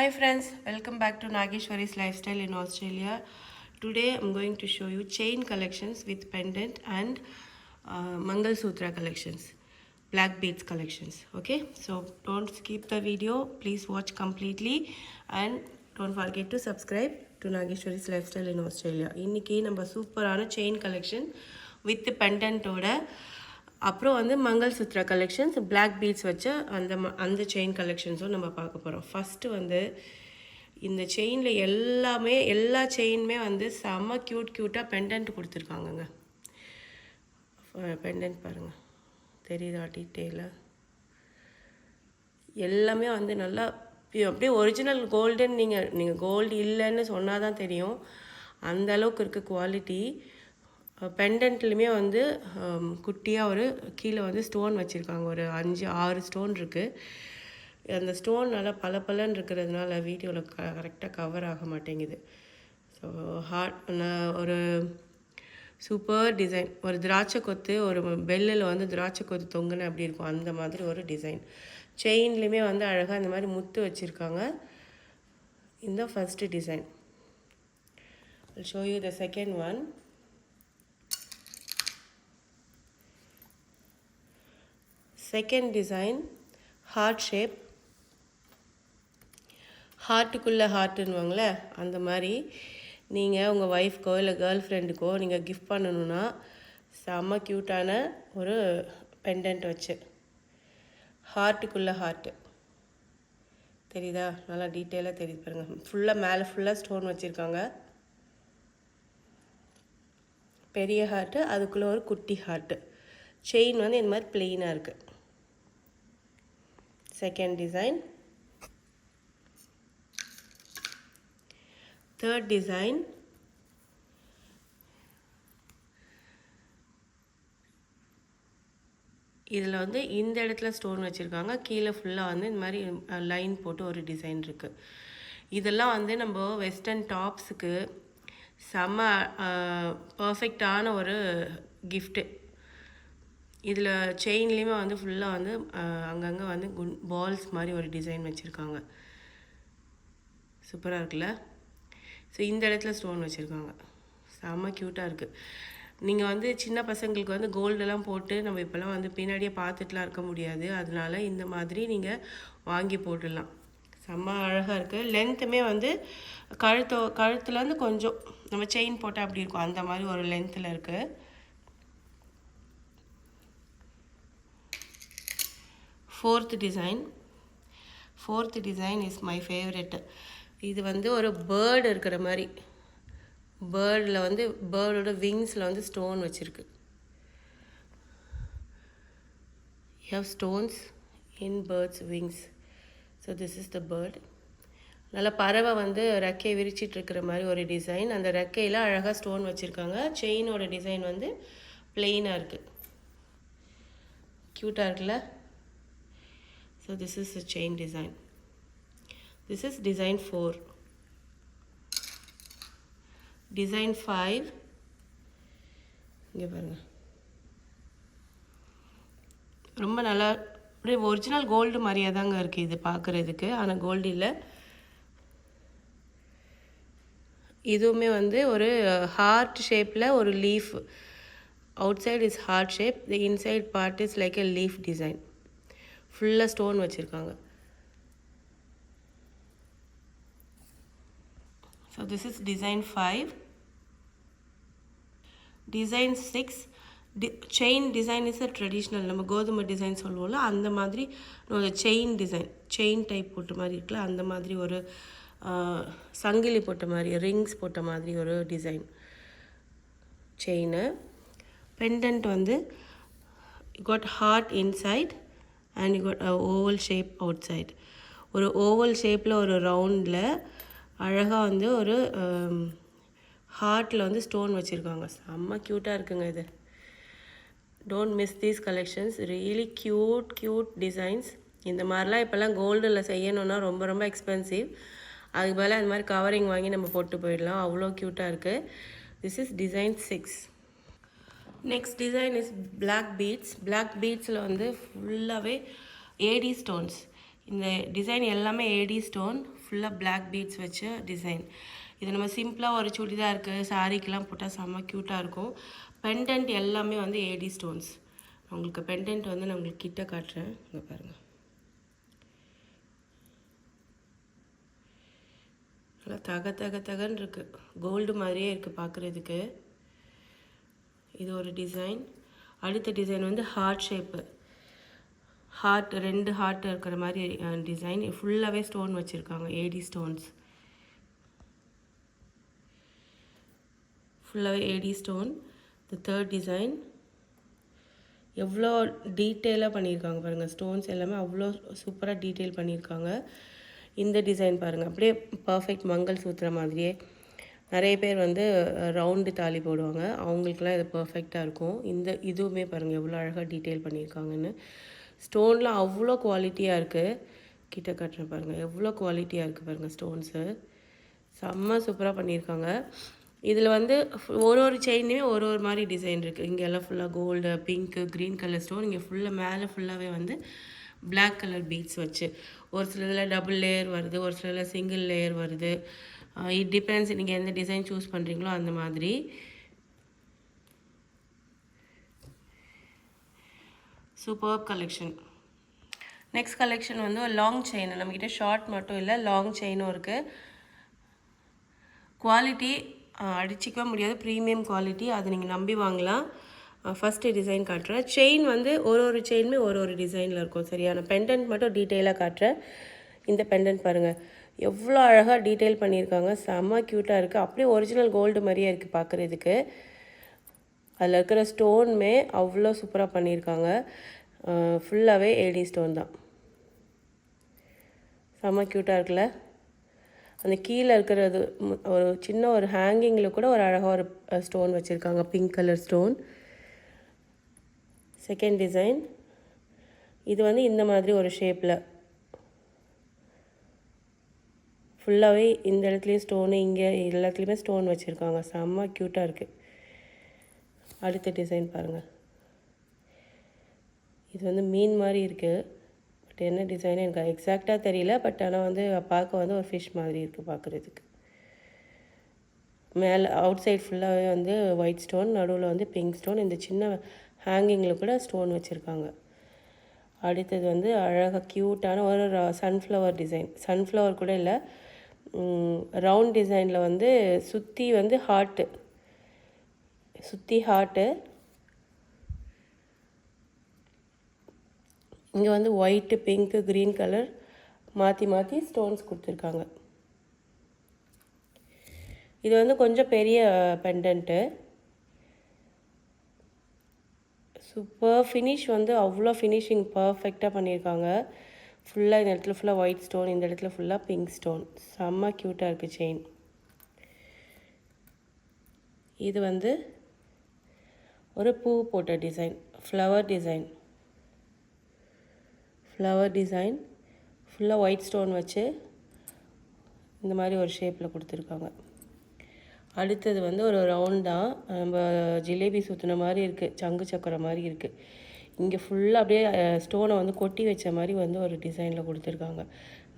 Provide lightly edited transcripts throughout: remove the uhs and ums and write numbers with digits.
Hi friends, welcome back to Nageshwari's Lifestyle in Australia. Today I'm going to show you chain collections with pendant and Mangal Sutra collections, black beads collections. Okay, so don't skip the video, please watch completely and don't forget to subscribe to Nageshwari's Lifestyle in Australia. இன்னைக்கு நம்ம சூப்பரான chain collection with pendant ஓட அப்புறம் வந்து mangalsutra collections black beads வச்ச அந்த chain கலெக்ஷன்ஸும் நம்ம பார்க்க போகிறோம். ஃபஸ்ட்டு வந்து இந்த செயினில் எல்லா செயினுமே வந்து செம்ம க்யூட்டாக பெண்டன்ட் கொடுத்துருக்காங்கங்க. பெண்டன்ட் பாருங்கள், தெரியுதா டீட்டெயிலாக? எல்லாமே வந்து நல்லா அப்படியே ஒரிஜினல் கோல்டுன்னு நீங்கள் கோல்டு இல்லைன்னு சொன்னால் தான் தெரியும், அந்த அளவுக்கு இருக்குது குவாலிட்டி. பெண்டன்ட்லையுமே வந்து குட்டியாக ஒரு கீழே வந்து ஸ்டோன் வச்சுருக்காங்க, ஒரு 5-6 ஸ்டோன் இருக்குது. அந்த ஸ்டோன் நல்லா பளபளன்னு இருக்கிறதுனால வீடியோவில் கரெக்டாக கவர் ஆக மாட்டேங்குது. ஸோ ஒரு சூப்பர் டிசைன், ஒரு திராட்சை கொத்து, ஒரு பெல்லில் வந்து திராட்சை கொத்து தொங்குன அப்படி இருக்கும், அந்த மாதிரி ஒரு டிசைன். செயின்லேயுமே வந்து அழகாக இந்த மாதிரி முத்து வச்சுருக்காங்க. இந்த first design. I'll show you the second one. Second design heart shape, ஹார்ட்டுக்குள்ளே ஹார்ட்டுன்னுவாங்களே அந்த மாதிரி. நீங்கள் உங்கள் ஒய்ஃப்க்கோ இல்லை கேர்ள் ஃப்ரெண்டுக்கோ நீங்கள் கிஃப்ட் பண்ணணுன்னா செம்ம க்யூட்டான ஒரு பெண்டன்ட் வச்சு ஹார்ட்டுக்குள்ளே ஹார்ட்டு தெரியுதா? நல்லா டீட்டெயிலாக தெரியுது பாருங்கள். ஃபுல்லாக மேலே ஃபுல்லாக ஸ்டோன் வச்சுருக்காங்க. பெரிய ஹார்ட்டு, அதுக்குள்ளே ஒரு குட்டி ஹார்ட்டு. செயின் வந்து இந்த மாதிரி பிளெயினாக இருக்குது. Second design. Third design. இதில் வந்து இந்த இடத்துல ஸ்டோன் வச்சுருக்காங்க, கீழே ஃபுல்லாக வந்து இந்த மாதிரி லைன் போட்டு ஒரு டிசைன் இருக்குது. இதெல்லாம் வந்து நம்ம வெஸ்டர்ன் டாப்ஸுக்கு செம்ம பர்ஃபெக்டான ஒரு கிஃப்ட்டு. இதில் செயின்லேயுமே வந்து ஃபுல்லாக வந்து அங்கங்கே வந்து பால்ஸ் மாதிரி ஒரு டிசைன் வச்சுருக்காங்க. சூப்பராக இருக்குல்ல? ஸோ இந்த இடத்துல ஸ்டோன் வச்சுருக்காங்க, செம்ம க்யூட்டாக இருக்குது. நீங்கள் வந்து சின்ன பசங்களுக்கு வந்து கோல்டெல்லாம் போட்டு நம்ம இப்போல்லாம் வந்து பின்னாடியே பார்த்துட்டுலாம் இருக்க முடியாது, அதனால இந்த மாதிரி நீங்கள் வாங்கி போட்டுடலாம். செம்ம அழகாக இருக்குது. லென்த்துமே வந்து கழுத்துலேருந்து கொஞ்சம் நம்ம செயின் போட்டால் அப்படி இருக்கும், அந்த மாதிரி ஒரு லென்த்தில் இருக்குது. Fourth design is my favourite. இது வந்து ஒரு பேர்டு இருக்கிற மாதிரி, பேர்டில் வந்து பேர்டோட விங்ஸில் வந்து ஸ்டோன் வச்சுருக்கு. You have stones in birds wings. So this is the bird. நல்லா பறவை வந்து ரெக்கையை விரிச்சிட்டு இருக்கிற மாதிரி ஒரு டிசைன். அந்த ரெக்கையில் அழகாக ஸ்டோன் வச்சுருக்காங்க. செயினோட டிசைன் வந்து பிளெயினாக இருக்குது. க்யூட்டாக இருக்குல்ல? So this is a chain design. This is design 4. Design 5. இங்கே பாருங்க, ரொம்ப நல்லா அப்படியே ஒரிஜினல் கோல்டு மாதிரியே தாங்க இருக்குது இது பார்க்குறதுக்கு, ஆனால் கோல்டு இல்லை. இதுவுமே வந்து ஒரு ஹார்ட் ஷேப்பில் ஒரு leaf. Outside is heart shape, the inside part is like a leaf design. ஃபுல்லாக ஸ்டோன் வச்சுருக்காங்க. So this is design 5. Design 6. Chain design is a traditional, நம்ம கோதுமை டிசைன் சொல்லுவோம்ல, அந்த மாதிரி ஒரு செயின் டிசைன், செயின் டைப் போட்ட மாதிரி இருக்குல்ல, அந்த மாதிரி ஒரு சங்கிலி போட்ட மாதிரி, ரிங்ஸ் போட்ட மாதிரி ஒரு டிசைன் செயினு. பெண்டன்ட் வந்து got heart inside and you got a oval shape outside. ஒரு ஓவல் ஷேப்பில் ஒரு ரவுண்டில் அழகாக வந்து ஒரு ஹார்ட்டில் வந்து ஸ்டோன் வச்சுருக்காங்க. செம்ம க்யூட்டாக இருக்குங்க இது. Don't miss these collections, really cute designs. இந்த மாதிரிலாம் இப்போல்லாம் கோல்டில் செய்யணுன்னா ரொம்ப ரொம்ப எக்ஸ்பென்சிவ். அதுக்கு பதிலாக இந்த மாதிரி கவரிங் வாங்கி நம்ம போட்டு போயிடலாம், அவ்வளோ க்யூட்டாக இருக்குது. This is design 6. Next design is black beads. Black பீட்ஸில் வந்து ஃபுல்லாகவே ஏடி ஸ்டோன்ஸ். இந்த டிசைன் எல்லாமே ஏடி ஸ்டோன், ஃபுல்லாக பிளாக் பீட்ஸ் வச்ச டிசைன். இது நம்ம சிம்பிளாக ஒரு சுடிதாருக்கு சாரீக்கெலாம் போட்டால் செம்ம க்யூட்டாக இருக்கும். பெண்டன்ட் எல்லாமே வந்து ஏடி ஸ்டோன்ஸ். உங்களுக்கு பெண்டன்ட் வந்து நான் உங்களுக்கு கிட்ட காட்டுறேன். இங்கே பாருங்கள், நல்லா தகன்னு இருக்குது, கோல்டு மாதிரியே இருக்குது பார்க்குறதுக்கு. இது ஒரு டிசைன். அடுத்த டிசைன் வந்து ஹார்ட் ஷேப்பு, ஹார்ட் 2 ஹார்ட் இருக்கிற மாதிரி டிசைன். ஃபுல்லாகவே ஸ்டோன் வச்சுருக்காங்க, ஏடி ஸ்டோன்ஸ். ஃபுல்லாகவே AD stone. The third design எவ்வளோ டீட்டெயிலாக பண்ணியிருக்காங்க பாருங்கள். ஸ்டோன்ஸ் எல்லாமே அவ்வளோ சூப்பராக டீட்டெயில் பண்ணியிருக்காங்க. இந்த டிசைன் பாருங்கள், அப்படியே பர்ஃபெக்ட் மங்கள் சூத்திர மாதிரியே. நிறைய பேர் வந்து ரவுண்டு தாலி போடுவாங்க, அவங்களுக்குலாம் இது பர்ஃபெக்டாக இருக்கும். இதுவுமே பாருங்கள் எவ்வளோ அழகாக டீட்டெயில் பண்ணியிருக்காங்கன்னு. ஸ்டோன்லாம் அவ்வளோ குவாலிட்டியாக இருக்குது. கிட்ட காட்டுறேன் பாருங்கள், எவ்வளோ குவாலிட்டியாக இருக்குது பாருங்கள். ஸ்டோன்ஸு செம்ம சூப்பராக பண்ணியிருக்காங்க. இதில் வந்து ஒரு செயின்லேயுமே ஒரு மாதிரி டிசைன் இருக்குது. இங்கே எல்லாம் ஃபுல்லாக gold, pink, green colour stone. இங்கே ஃபுல்லாக மேலே ஃபுல்லாகவே வந்து பிளாக் கலர் பீட்ஸ் வச்சு, ஒரு சில இதில் டபுள் லேயர் வருது, ஒரு சில இதில் சிங்கிள் லேயர் வருது. இட் டிபெண்ட்ஸ் நீங்கள் எந்த டிசைன் சூஸ் பண்ணுறீங்களோ அந்த மாதிரி. Super collection. நெக்ஸ்ட் கலெக்ஷன் வந்து ஒரு லாங் செயின். நம்மக்கிட்ட ஷார்ட் மட்டும் இல்லை, லாங் செயினும் இருக்குது. குவாலிட்டி அடிச்சிக்கவே முடியாது, ப்ரீமியம் குவாலிட்டி. அது நீங்கள் நம்பி வாங்கலாம். ஃபஸ்ட்டு டிசைன் காட்டுறேன். செயின் வந்து ஒரு செயினுமே ஒரு டிசைனில் இருக்கும். சரியான பெண்டன்ட் மட்டும் டீட்டெயிலாக காட்டுறேன். இந்த பெண்டன்ட் பாருங்கள் எவ்வளோ அழகாக டீட்டெயில் பண்ணியிருக்காங்க, செம்ம க்யூட்டாக இருக்குது. அப்படியே ஒரிஜினல் கோல்டு மாதிரியே இருக்குது பார்க்குறதுக்கு. அதில் இருக்கிற ஸ்டோனுமே அவ்வளோ சூப்பராக பண்ணியிருக்காங்க. ஃபுல்லாகவே ஏடி ஸ்டோன் தான். செம்ம க்யூட்டாக இருக்குல்ல. அந்த கீழே இருக்கிறது ஒரு சின்ன ஒரு ஹேங்கிங்கில் கூட ஒரு அழகாக ஒரு ஸ்டோன் வச்சுருக்காங்க, pink colour stone. Second design இது வந்து இந்த மாதிரி ஒரு ஷேப்பில் ஃபுல்லாகவே இந்த இடத்துலையும் ஸ்டோனு, இங்கே எல்லாத்துலேயுமே ஸ்டோன் வச்சுருக்காங்க. செம்ம க்யூட்டாக இருக்குது. அடுத்த டிசைன் பாருங்கள், இது வந்து மீன் மாதிரி இருக்குது. பட் என்ன டிசைன் எனக்கு எக்ஸாக்டாக தெரியல. பட் ஆனால் வந்து பார்க்க வந்து ஒரு ஃபிஷ் மாதிரி இருக்குது பார்க்குறதுக்கு. மேலே அவுட் சைட் ஃபுல்லாகவே வந்து ஒயிட் ஸ்டோன், நடுவில் வந்து பிங்க் ஸ்டோன். இந்த சின்ன ஹேங்கிங்கில் கூட ஸ்டோன் வச்சுருக்காங்க. அடுத்தது வந்து அழகாக க்யூட்டான ஒரு சன்ஃப்ளவர் டிசைன். சன்ஃப்ளவர் கூட இல்லை, ரவுண்ட் டிசைனில் வந்து சுற்றி வந்து ஹார்ட்டு, சுற்றி ஹார்ட்டு. இங்கே வந்து ஒயிட்டு, பிங்க்கு, க்ரீன் கலர் மாற்றி ஸ்டோன்ஸ் கொடுத்துருக்காங்க. இது வந்து கொஞ்சம் பெரிய பெண்டன்ட்டு. சூப்பர் ஃபினிஷ், வந்து அவ்வளோ ஃபினிஷிங் பர்ஃபெக்டாக பண்ணியிருக்காங்க. ஃபுல்லாக இந்த இடத்துல ஃபுல்லாக ஒயிட் ஸ்டோன், இந்த இடத்துல ஃபுல்லாக பிங்க் ஸ்டோன். செம்ம க்யூட்டாக இருக்குது செயின். இது வந்து ஒரு பூ போட்ட design, flower design. Flower design ஃபுல்லாக ஒயிட் ஸ்டோன் வச்சு இந்த மாதிரி ஒரு ஷேப்பில் கொடுத்துருக்காங்க. அடுத்தது வந்து ஒரு ரவுண்டாக நம்ம ஜிலேபி சுற்றின மாதிரி இருக்குது, சங்கு சக்கரம் மாதிரி இருக்குது. இங்கே ஃபுல்லாக அப்படியே ஸ்டோனை வந்து கொட்டி வச்ச மாதிரி வந்து ஒரு டிசைனில் கொடுத்துருக்காங்க.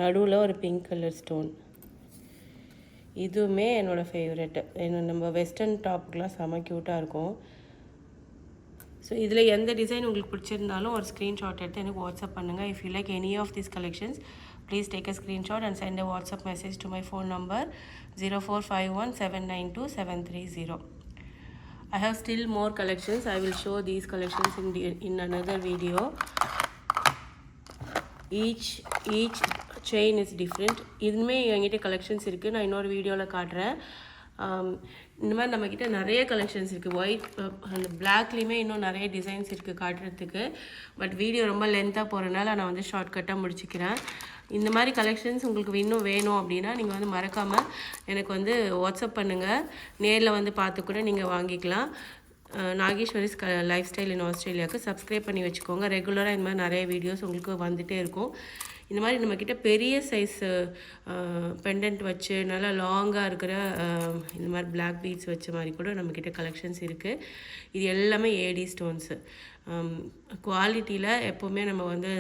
நடுவில் ஒரு பிங்க் கலர் ஸ்டோன். இதுவுமே என்னோடய ஃபேவரெட்டு. நம்ம வெஸ்டர்ன் டாப்புக்கெலாம் செம க்யூட்டாக இருக்கும். ஸோ இதில் எந்த டிசைன் உங்களுக்கு பிடிச்சிருந்தாலும் ஒரு ஸ்க்ரீன்ஷாட் எடுத்து எனக்கு வாட்ஸ்அப் பண்ணுங்கள். If you like any of these collections, please take a screenshot and send a WhatsApp message to my phone number 0451792730. I have still more collections. I will show these collections in another video. Each chain is different. இதுமே என்கிட்ட collections இருக்குது, நான் இன்னொரு வீடியோவில் காட்டுறேன். இந்த மாதிரி நம்மக்கிட்ட நிறைய கலெக்ஷன்ஸ் இருக்குது. ஒயிட் அந்த பிளாக்லேயுமே இன்னும் நிறைய டிசைன்ஸ் இருக்குது காட்டுறதுக்கு. பட் வீடியோ ரொம்ப லென்த்தாக போகிறனால நான் வந்து ஷார்ட்கட்டாக முடிச்சுக்கிறேன். இந்த மாதிரி கலெக்ஷன்ஸ் உங்களுக்கு இன்னும் வேணும் அப்படின்னா நீங்கள் வந்து மறக்காமல் எனக்கு வந்து வாட்ஸ்அப் பண்ணுங்கள். நேரில் வந்து பார்த்து கூட நீங்கள் வாங்கிக்கலாம். நாகேஸ்வரிஸ் லைஃப் ஸ்டைல் இன் ஆஸ்திரேலியாவுக்கு சப்ஸ்கிரைப் பண்ணி வச்சுக்கோங்க. ரெகுலராக இந்த மாதிரி நிறைய வீடியோஸ் உங்களுக்கு வந்துகிட்டே இருக்கும். இந்த மாதிரி நம்மக்கிட்ட பெரிய சைஸ் பெண்டன்ட் வச்சு நல்லா லாங்காக இருக்கிற இந்த மாதிரி பிளாக் பீட்ஸ் வச்ச மாதிரி கூட நம்மக்கிட்ட கலெக்ஷன்ஸ் இருக்குது. இது எல்லாமே ஏடி ஸ்டோன்ஸு. குவாலிட்டியில் எப்போவுமே நம்ம வந்து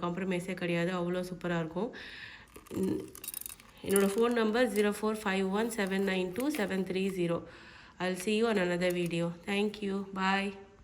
காம்ப்ரமைஸே கிடையாது, அவ்வளோ சூப்பராக இருக்கும். என்னோடய phone number 0451792730. I'll see you on another video. Thank you. Bye.